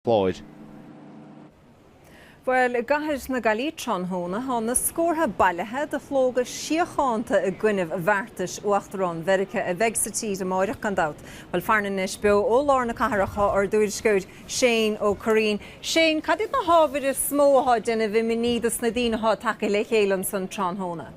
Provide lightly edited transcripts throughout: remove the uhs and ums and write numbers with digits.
Floyd. Well, gahir na Gaillimh tronhóna hána scórtha bailithe de flóga síocháanta a Gaillimh bhhartas uachtarán Mheitheamh a bheith sa tí Dé Máirt gan dat. Well, farnanis be ó lár na caharacha ar dúir scoid Shane ó Corinne. Shane, cadid na hábhir is smótha dena bhí minídas na dínatha take le chéile san tronhóna?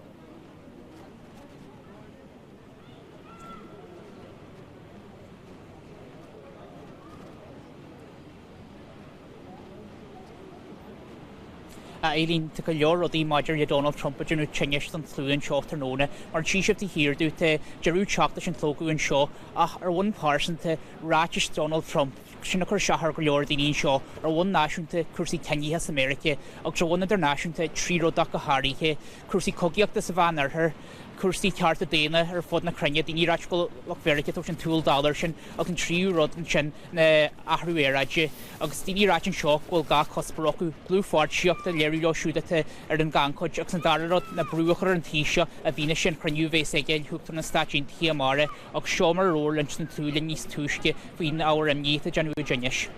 Eileen to Gaillimh or Dé Máirt Donald Trump but you change some through and short or nona or chief to here do to Jeru Choctash and Togu and Shaw or one person to Ratchish Donald Trump Shinnaker Shahar Gaillimh Dini Shaw or one nation to Kursi Kenya has America or one other nation to Triro Daka Harry Kursi Kogiak the Savannah her Kursi Tarta Dana or Fodna Krenya Dini Rachko look very get up in $2 and up in 3 euro and chin Ahrueraje Augustini Rachin Shock will ga Cosperoku Blue Ford Shiok the Larry shoot at Erdon Gankoj Oxendarot na Brucher and Tisha a Venus and Crenuve Segel hooked on a statue in Tiamare og Shomer Roll and Tulin East Tushke between our and Yeta Janu Jenish.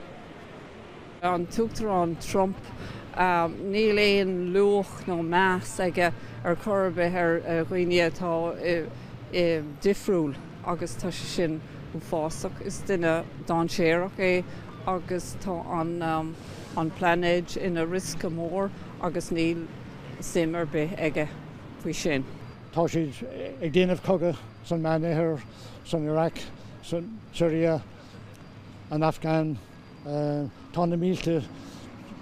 An Tuchtaran Trump níl éon luach nó meas aige ar corbe ar roiine tá difriúil agus tá sin ú fásach is duine don séireach é agus tá an planéid ina risk go mór agus níl simar be aige faoi sin. Tá siad ag déanamh cogadh san Meitheamh, san Iraq, san Syria, an Afghan, tá na mílte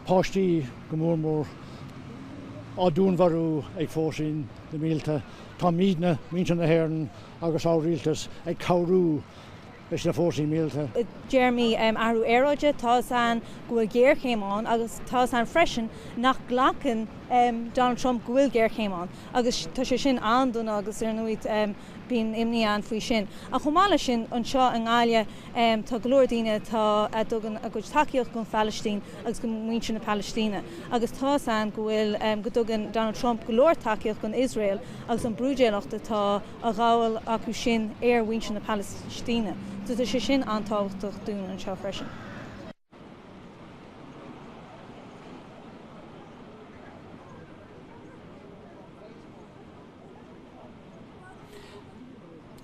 páistí go mór á dúnmharú ag fósin na mílte. Tá mídna mílte na hÉireann agus á rialtas ag cabhrú leis na fósin mílte. Jeremy aru éróide tá san gohfuil géir chéimán agus tá san freisin nach ghlachan Donald Trump gohfuil géir chéimán agus tá sé sin andún agus ar nuid bín imní an faoi sin. A chumála sin an seo an gáile tá golóir daoine tá dogan a go takeíoch gon Palestine agus go muinte na Palestíne. Agus tá san gohfuil go dogan Donald Trump golóir takeíoch gon Israel agus an brúdéachta tá a gháil acu sin ar muinte na Palestíne. Tá sé sin antáhachtach dún an seo freisin.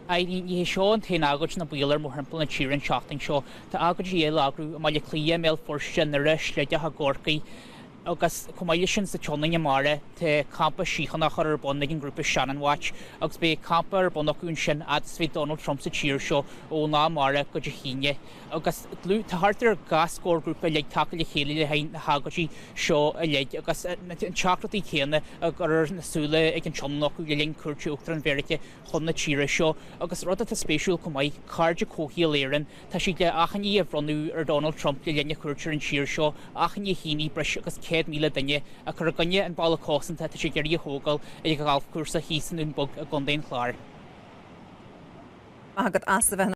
I Shaw and Tain Agach na Wheeler Mohample and Cheer and Shotting Shaw to Agach Yale Agru, Maliclia Mel for Shenerish, Ledja Hagorki, August Commalitions the Choning Yamare, to Campa Shichanachar Bonding Group of Shannon Watch, Oxbay Camper Bonakun Shen at Sweet Donald Trump's a cheer show, O Na Mara, Gojahine, August Blue to Harter Gas Score Group, a leg tackle Haley behind the Hagachi show, a leg, August chocolate cane, a Gur Sula, a can Chumlock, Yelling Kurchu, and Verite, Honna Cheer show, August Rota to Special Comai, Carja Kohi Laren, Tashika Achani of Ronu or Donald Trump, Yelling Kurcher and Cheer show, Achani Hini, Brush, August Ked Mila Dinye, a Kurganya and Balakos and Tatashigari Hogal, a golf course a Heason and Bug, a Gondain Clar. Agat as